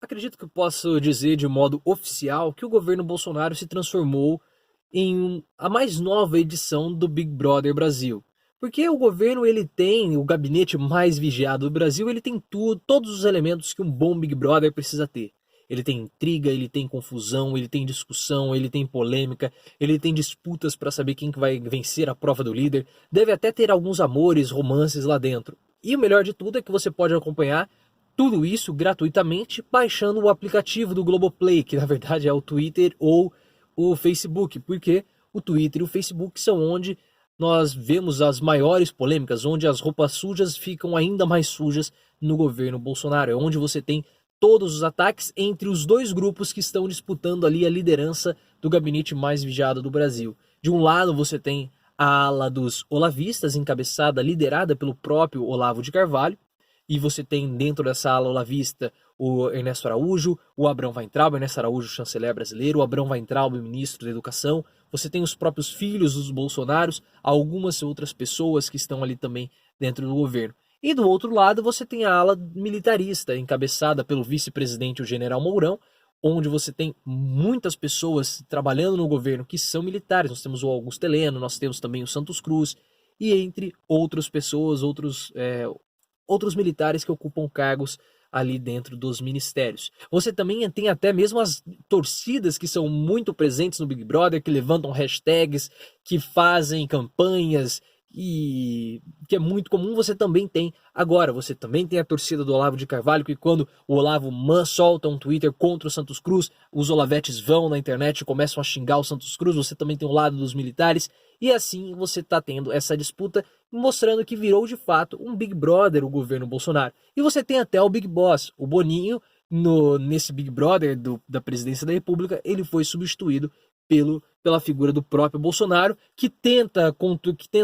Acredito que eu posso dizer de modo oficial que o governo Bolsonaro se transformou em a mais nova edição do Big Brother Brasil. Porque o governo ele tem o gabinete mais vigiado do Brasil, ele tem tudo, todos os elementos que um bom Big Brother precisa ter. Ele tem intriga, ele tem confusão, ele tem discussão, ele tem polêmica, ele tem disputas para saber quem que vai vencer a prova do líder. Deve até ter alguns amores, romances lá dentro. E o melhor de tudo é que você pode acompanhar tudo isso gratuitamente baixando o aplicativo do Globoplay, que na verdade é o Twitter ou o Facebook, porque o Twitter e o Facebook são onde nós vemos as maiores polêmicas, onde as roupas sujas ficam ainda mais sujas no governo Bolsonaro. É onde você tem todos os ataques entre os dois grupos que estão disputando ali a liderança do gabinete mais vigiado do Brasil. De um lado você tem a ala dos olavistas, encabeçada, liderada pelo próprio Olavo de Carvalho, e você tem dentro dessa ala olavista o Ernesto Araújo, o Abrão Weintraub, Ernesto Araújo, chanceler brasileiro, o Abrão Weintraub, ministro da Educação. Você tem os próprios filhos dos Bolsonaros, algumas outras pessoas que estão ali também dentro do governo. E do outro lado você tem a ala militarista, encabeçada pelo vice-presidente, o general Mourão, onde você tem muitas pessoas trabalhando no governo que são militares. Nós temos o Augusto Heleno, nós temos também o Santos Cruz, e entre outras pessoas, outros militares que ocupam cargos ali dentro dos ministérios. Você também tem até mesmo as torcidas que são muito presentes no Big Brother, que levantam hashtags, que fazem campanhas, e que é muito comum. Você também tem agora, você também tem a torcida do Olavo de Carvalho, que quando o Olavo solta um Twitter contra o Santos Cruz, os olavetes vão na internet e começam a xingar o Santos Cruz. Você também tem o lado dos militares, e assim você está tendo essa disputa, mostrando que virou de fato um Big Brother o governo Bolsonaro. E você tem até o Big Boss, o Boninho, nesse Big Brother da presidência da República. Ele foi substituído pela figura do próprio Bolsonaro, que tenta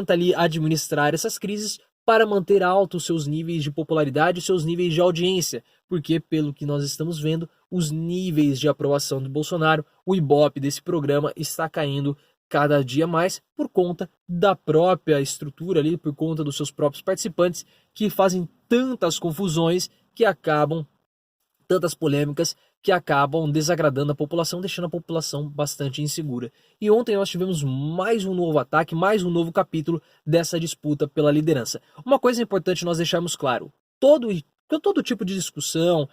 ali administrar essas crises para manter altos seus níveis de popularidade e seus níveis de audiência, porque, pelo que nós estamos vendo, os níveis de aprovação do Bolsonaro, o Ibope desse programa está caindo cada dia mais por conta da própria estrutura ali, por conta dos seus próprios participantes, que fazem tantas confusões que acabam tantas polêmicas que acabam desagradando a população, deixando a população bastante insegura. E ontem nós tivemos mais um novo ataque, mais um novo capítulo dessa disputa pela liderança. Uma coisa importante nós deixarmos claro: todo tipo de discussão,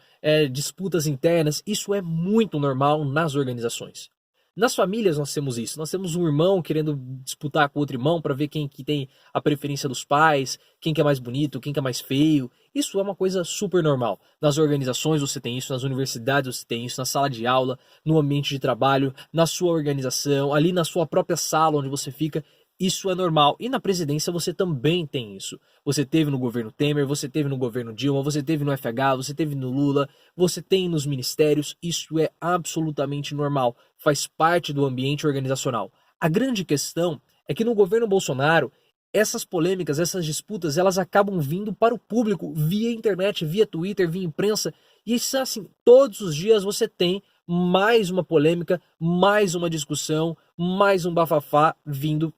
disputas internas, isso é muito normal nas organizações. Nas famílias nós temos isso. Nós temos um irmão querendo disputar com outro irmão para ver quem que tem a preferência dos pais, quem que é mais bonito, quem que é mais feio. Isso é uma coisa super normal. Nas organizações você tem isso, nas universidades você tem isso, na sala de aula, no ambiente de trabalho, na sua organização, ali na sua própria sala onde você fica. Isso é normal. E na presidência você também tem isso. Você teve no governo Temer, você teve no governo Dilma, você teve no FH, você teve no Lula, você tem nos ministérios. Isso é absolutamente normal. Faz parte do ambiente organizacional. A grande questão é que no governo Bolsonaro, essas polêmicas, essas disputas, elas acabam vindo para o público via internet, via Twitter, via imprensa. E isso, assim, todos os dias você tem mais uma polêmica, mais uma discussão, mais um bafafá vindo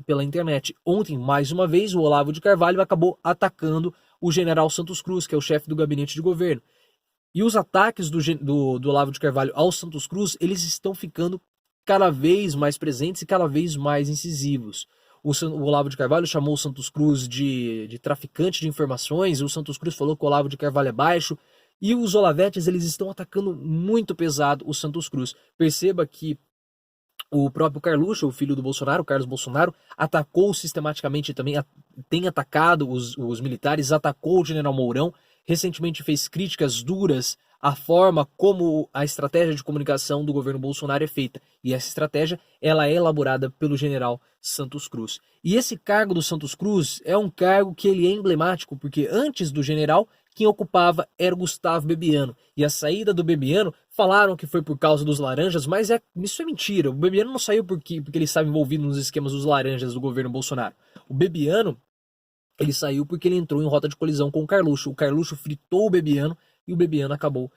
pela internet. Ontem, mais uma vez, o Olavo de Carvalho acabou atacando o general Santos Cruz, que é o chefe do gabinete de governo. E os ataques do Olavo de Carvalho ao Santos Cruz, eles estão ficando cada vez mais presentes e cada vez mais incisivos. O Olavo de Carvalho chamou o Santos Cruz de traficante de informações, o Santos Cruz falou que o Olavo de Carvalho é baixo, e os olavetes eles estão atacando muito pesado o Santos Cruz. Perceba que o próprio Carluxo, o filho do Bolsonaro, o Carlos Bolsonaro, atacou sistematicamente também, tem atacado os militares, atacou o general Mourão, recentemente fez críticas duras à forma como a estratégia de comunicação do governo Bolsonaro é feita. E essa estratégia ela é elaborada pelo general Santos Cruz. E esse cargo do Santos Cruz é um cargo que ele é emblemático, porque antes do general, quem ocupava era o Gustavo Bebiano. E a saída do Bebiano, falaram que foi por causa dos laranjas, mas isso é mentira. O Bebiano não saiu porque ele estava envolvido nos esquemas dos laranjas do governo Bolsonaro. O Bebiano, ele saiu porque ele entrou em rota de colisão com o Carluxo. O Carluxo fritou o Bebiano e o Bebiano acabou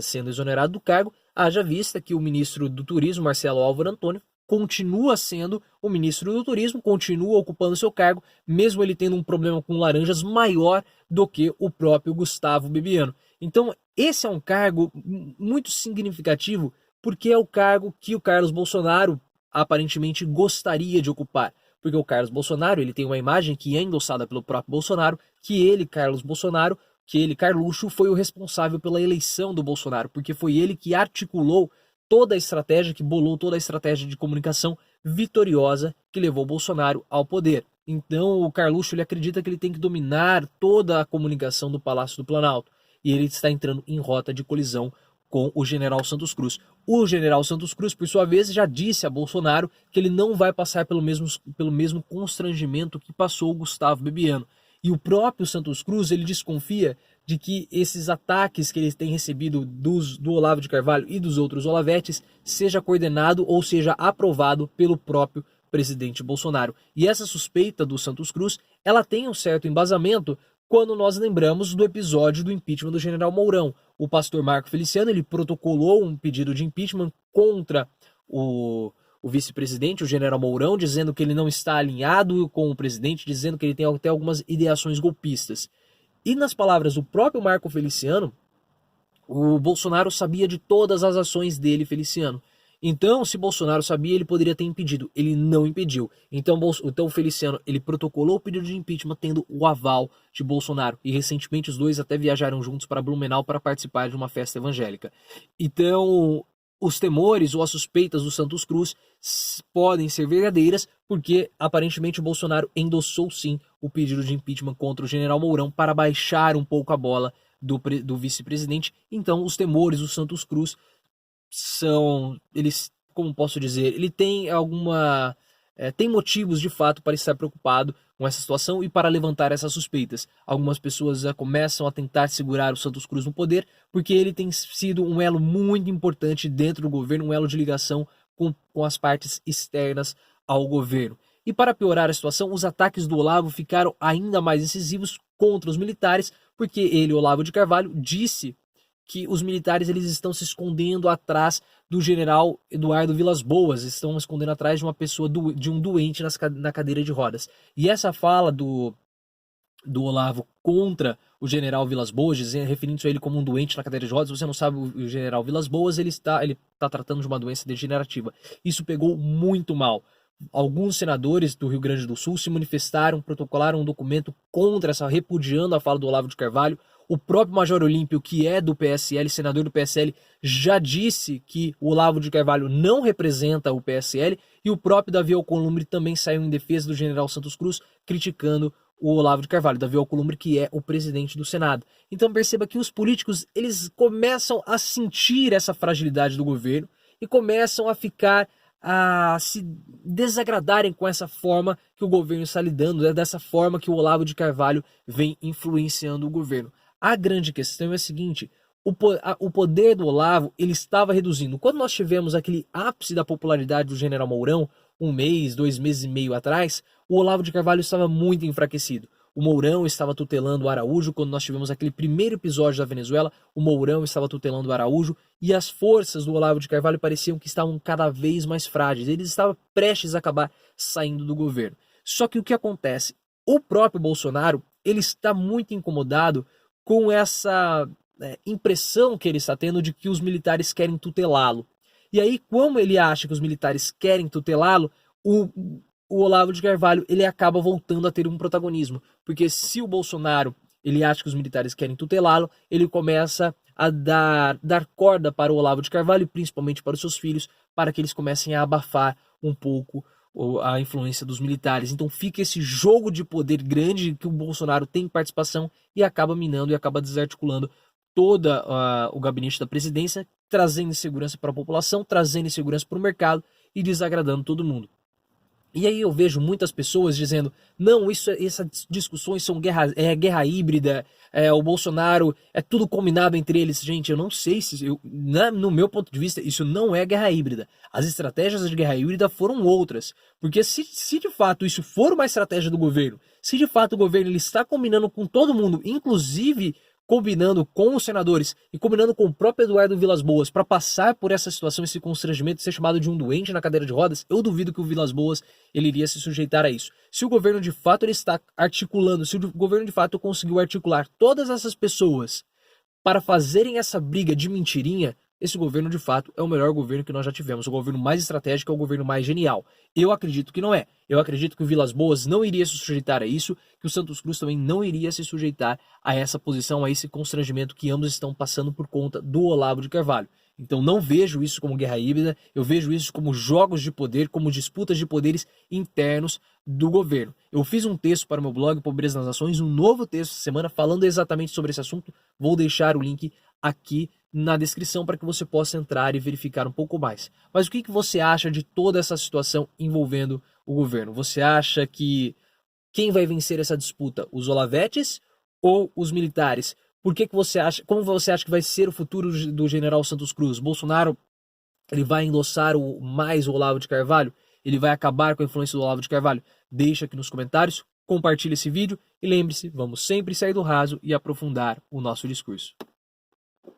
sendo exonerado do cargo. Haja vista que o ministro do Turismo, Marcelo Álvaro Antônio, continua sendo o ministro do Turismo, continua ocupando seu cargo, mesmo ele tendo um problema com laranjas maior do que o próprio Gustavo Bebiano. Então, esse é um cargo muito significativo, porque é o cargo que o Carlos Bolsonaro aparentemente gostaria de ocupar. Porque o Carlos Bolsonaro, ele tem uma imagem que é endossada pelo próprio Bolsonaro, que ele, Carlos Bolsonaro, que ele, Carluxo, foi o responsável pela eleição do Bolsonaro, porque foi ele que articulou toda a estratégia, que bolou toda a estratégia de comunicação vitoriosa que levou o Bolsonaro ao poder. Então o Carluxo, ele acredita que ele tem que dominar toda a comunicação do Palácio do Planalto, e ele está entrando em rota de colisão com o general Santos Cruz. O general Santos Cruz, por sua vez, já disse a Bolsonaro que ele não vai passar pelo mesmo constrangimento que passou o Gustavo Bebiano. E o próprio Santos Cruz, ele desconfia de que esses ataques que ele tem recebido do Olavo de Carvalho e dos outros Olavetes seja coordenado ou seja aprovado pelo próprio presidente Bolsonaro. E essa suspeita do Santos Cruz, ela tem um certo embasamento quando nós lembramos do episódio do impeachment do general Mourão. O pastor Marco Feliciano, ele protocolou um pedido de impeachment contra o vice-presidente, o general Mourão, dizendo que ele não está alinhado com o presidente, dizendo que ele tem até algumas ideações golpistas. E nas palavras do próprio Marco Feliciano, o Bolsonaro sabia de todas as ações dele, Feliciano. Então, se Bolsonaro sabia, ele poderia ter impedido. Ele não impediu. Então o Feliciano, ele protocolou o pedido de impeachment tendo o aval de Bolsonaro. E recentemente os dois até viajaram juntos para Blumenau para participar de uma festa evangélica. Então, os temores ou as suspeitas do Santos Cruz podem ser verdadeiras, porque aparentemente o Bolsonaro endossou sim o pedido de impeachment contra o general Mourão para baixar um pouco a bola do vice-presidente. Então, os temores do Santos Cruz eles, como posso dizer, ele tem tem motivos de fato para estar preocupado com essa situação e para levantar essas suspeitas. Algumas pessoas já começam a tentar segurar o Santos Cruz no poder, porque ele tem sido um elo muito importante dentro do governo, um elo de ligação com as partes externas ao governo. E para piorar a situação, os ataques do Olavo ficaram ainda mais incisivos contra os militares, porque ele, Olavo de Carvalho, disse que os militares eles estão se escondendo atrás do general Eduardo Vilas Boas, estão escondendo atrás de uma pessoa, de um doente na cadeira de rodas. E essa fala do Olavo contra o general Vilas Boas, referindo-se a ele como um doente na cadeira de rodas, você não sabe, o general Vilas Boas ele está tratando de uma doença degenerativa. Isso pegou muito mal. Alguns senadores do Rio Grande do Sul se manifestaram, protocolaram um documento contra repudiando a fala do Olavo de Carvalho. O próprio Major Olímpio, que é do PSL, senador do PSL, já disse que o Olavo de Carvalho não representa o PSL, e o próprio Davi Alcolumbre também saiu em defesa do general Santos Cruz, criticando o Olavo de Carvalho, Davi Alcolumbre, que é o presidente do Senado. Então perceba que os políticos, eles começam a sentir essa fragilidade do governo e começam a se desagradarem com essa forma que o governo está lidando, dessa forma que o Olavo de Carvalho vem influenciando o governo. A grande questão é a seguinte: o poder do Olavo ele estava reduzindo. Quando nós tivemos aquele ápice da popularidade do general Mourão, 1 mês, 2 meses e meio atrás, o Olavo de Carvalho estava muito enfraquecido. O Mourão estava tutelando o Araújo. Quando nós tivemos aquele primeiro episódio da Venezuela, o Mourão estava tutelando o Araújo, e as forças do Olavo de Carvalho pareciam que estavam cada vez mais frágeis. Eles estavam prestes a acabar saindo do governo. Só que o que acontece? O próprio Bolsonaro ele está muito incomodado com essa impressão que ele está tendo de que os militares querem tutelá-lo. E aí, como ele acha que os militares querem tutelá-lo, o Olavo de Carvalho ele acaba voltando a ter um protagonismo. Porque se o Bolsonaro ele acha que os militares querem tutelá-lo, ele começa a dar corda para o Olavo de Carvalho, principalmente para os seus filhos, para que eles comecem a abafar um pouco a influência dos militares. Então fica esse jogo de poder grande que o Bolsonaro tem participação e acaba minando e acaba desarticulando todo o gabinete da presidência, trazendo insegurança para a população, trazendo insegurança para o mercado e desagradando todo mundo. E aí eu vejo muitas pessoas dizendo, não, essas discussões são guerra híbrida, o Bolsonaro, é tudo combinado entre eles. Gente, eu não sei no meu ponto de vista, isso não é guerra híbrida. As estratégias de guerra híbrida foram outras. Porque se de fato isso for uma estratégia do governo, se de fato o governo ele está combinando com todo mundo, inclusive combinando com os senadores e combinando com o próprio Eduardo Vilas Boas para passar por essa situação, esse constrangimento de ser chamado de um doente na cadeira de rodas, eu duvido que o Vilas Boas ele iria se sujeitar a isso. Se o governo de fato ele está articulando, se o governo de fato conseguiu articular todas essas pessoas para fazerem essa briga de mentirinha, esse governo de fato é o melhor governo que nós já tivemos, o governo mais estratégico, é o governo mais genial. Eu acredito que não é. Eu acredito que o Vilas Boas não iria se sujeitar a isso, que o Santos Cruz também não iria se sujeitar a essa posição, a esse constrangimento que ambos estão passando por conta do Olavo de Carvalho. Então não vejo isso como guerra híbrida, eu vejo isso como jogos de poder, como disputas de poderes internos do governo. Eu fiz um texto para o meu blog Pobreza nas Nações, um novo texto essa semana falando exatamente sobre esse assunto. Vou deixar o link aqui na descrição para que você possa entrar e verificar um pouco mais. Mas o que você acha de toda essa situação envolvendo o governo? Você acha que quem vai vencer essa disputa? Os Olavetes ou os militares? Por que você acha, como você acha que vai ser o futuro do general Santos Cruz? Bolsonaro, ele vai endossar mais o Olavo de Carvalho? Ele vai acabar com a influência do Olavo de Carvalho? Deixa aqui nos comentários, compartilhe esse vídeo e lembre-se, vamos sempre sair do raso e aprofundar o nosso discurso.